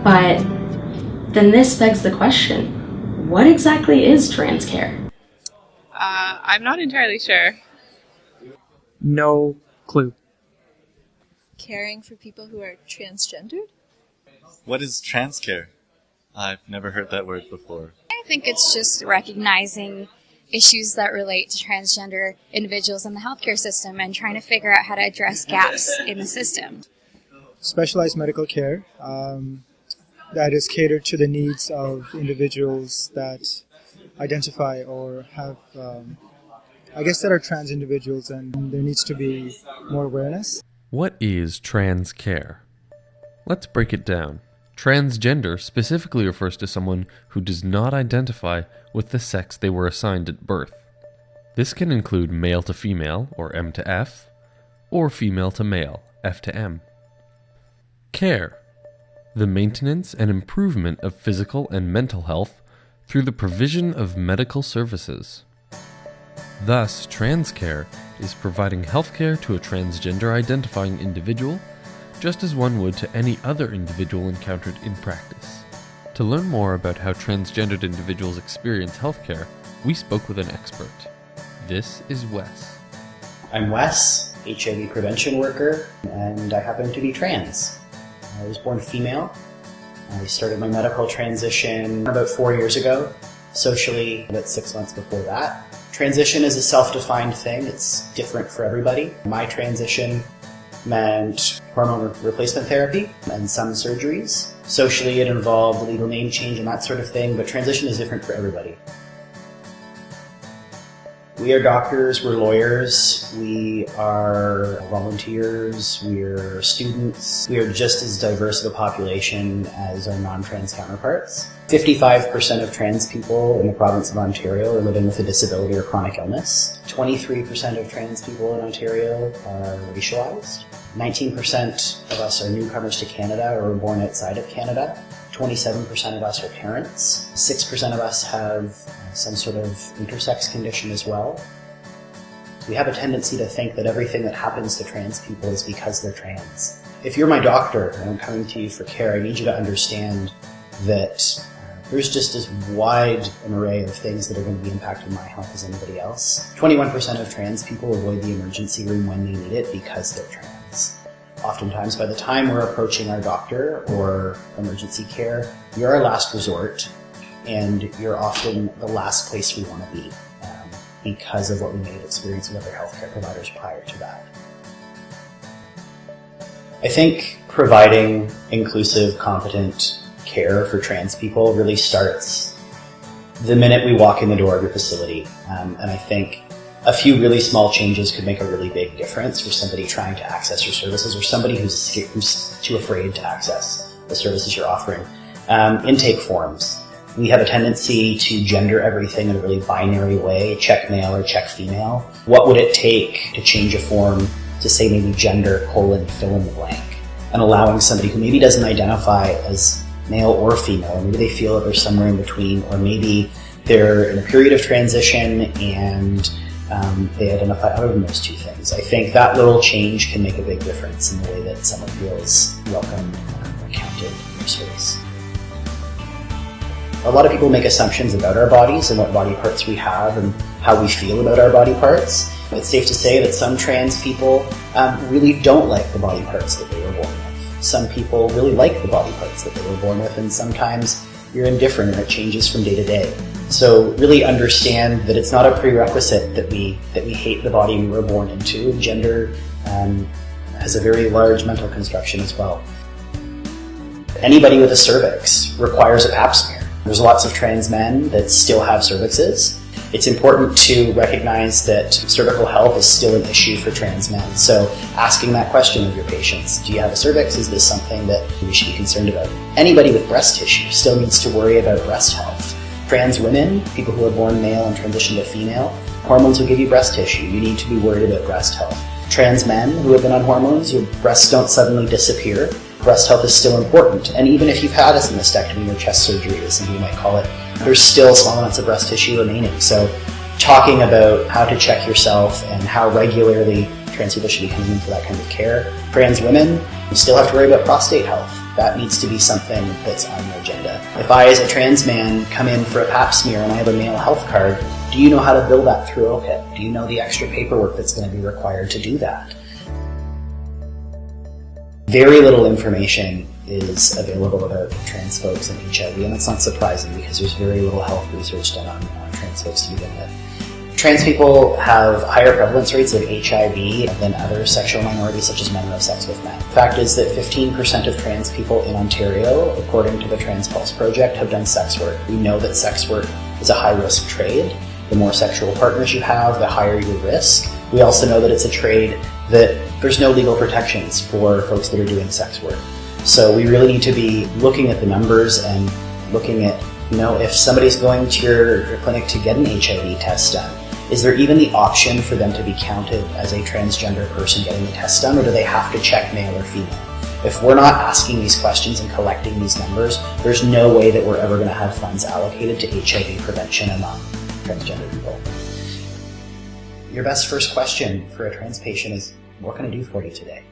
But then this begs the question, what exactly is transcare? I'm not entirely sure. No clue. Caring for people who are transgendered? What is transcare? I've never heard that word before. I think it's just recognizing issues that relate to transgender individuals in the healthcare system and trying to figure out how to address gaps in the system. Specialized medical care that is catered to the needs of individuals that identify or have, that are trans individuals, and there needs to be more awareness. What is transcare? Let's break it down. Transgender specifically refers to someone who does not identify with the sex they were assigned at birth. This can include male to female, or M to F, or female to male, F to M. Care. The maintenance and improvement of physical and mental health through the provision of medical services. Thus, transcare is providing healthcare to a transgender-identifying individual, just as one would to any other individual encountered in practice. To learn more about how transgendered individuals experience healthcare, we spoke with an expert. This is Wes. I'm Wes, HIV prevention worker, and I happen to be trans. I was born female. I started my medical transition about 4 years ago, socially about 6 months before that. Transition is a self-defined thing. It's different for everybody. My transition meant hormone replacement therapy and some surgeries. Socially, it involved legal name change and that sort of thing, but transition is different for everybody. We are doctors, we're lawyers, we are volunteers, we're students. We are just as diverse of a population as our non-trans counterparts. 55% of trans people in the province of Ontario are living with a disability or chronic illness. 23% of trans people in Ontario are racialized. 19% of us are newcomers to Canada or were born outside of Canada. 27% of us are parents. 6% of us have some sort of intersex condition as well. We have a tendency to think that everything that happens to trans people is because they're trans. If you're my doctor and I'm coming to you for care, I need you to understand that there's just as wide an array of things that are going to be impacting my health as anybody else. 21% of trans people avoid the emergency room when they need it because they're trans. Oftentimes, by the time we're approaching our doctor or emergency care, you're our last resort, and you're often the last place we want to be because of what we may have experienced with other healthcare providers prior to that. I think providing inclusive, competent care for trans people really starts the minute we walk in the door of your facility, and I think a few really small changes could make a really big difference for somebody trying to access your services or somebody who's too afraid to access the services you're offering. Intake forms. We have a tendency to gender everything in a really binary way, check male or check female. What would it take to change a form to say maybe gender, fill in the blank, and allowing somebody who maybe doesn't identify as male or female, or maybe they feel that they're somewhere in between, or maybe they're in a period of transition and they identify other than those two things. I think that little change can make a big difference in the way that someone feels welcome or counted in their space. A lot of people make assumptions about our bodies and what body parts we have and how we feel about our body parts. It's safe to say that some trans people really don't like the body parts that they were born with. Some people really like the body parts that they were born with, and sometimes you're indifferent and it changes from day to day. So really understand that it's not a prerequisite that we hate the body we were born into. Gender has a very large mental construction as well. Anybody with a cervix requires a pap smear. There's lots of trans men that still have cervixes. It's important to recognize that cervical health is still an issue for trans men. So asking that question of your patients, do you have a cervix? Is this something that we should be concerned about? Anybody with breast tissue still needs to worry about breast health. Trans women, people who are born male and transition to female, hormones will give you breast tissue. You need to be worried about breast health. Trans men who have been on hormones, your breasts don't suddenly disappear. Breast health is still important. And even if you've had a mastectomy or chest surgery, as some people might call it, there's still small amounts of breast tissue remaining. So talking about how to check yourself and how regularly trans people should be coming in for that kind of care. Trans women still have to worry about prostate health. That needs to be something that's on your agenda. If I, as a trans man, come in for a pap smear and I have a male health card, do you know how to bill that through OHIP? Do you know the extra paperwork that's going to be required to do that? Very little information is available about trans folks and HIV, and that's not surprising because there's very little health research done on trans folks to begin with. Trans people have higher prevalence rates of HIV than other sexual minorities, such as men who have sex with men. The fact is that 15% of trans people in Ontario, according to the Trans Pulse Project, have done sex work. We know that sex work is a high-risk trade. The more sexual partners you have, the higher your risk. We also know that it's a trade that there's no legal protections for folks that are doing sex work. So we really need to be looking at the numbers and looking at, if somebody's going to your clinic to get an HIV test done, is there even the option for them to be counted as a transgender person getting the test done, or do they have to check male or female? If we're not asking these questions and collecting these numbers, there's no way that we're ever going to have funds allocated to HIV prevention among transgender people. Your best first question for a trans patient is, what can I do for you today?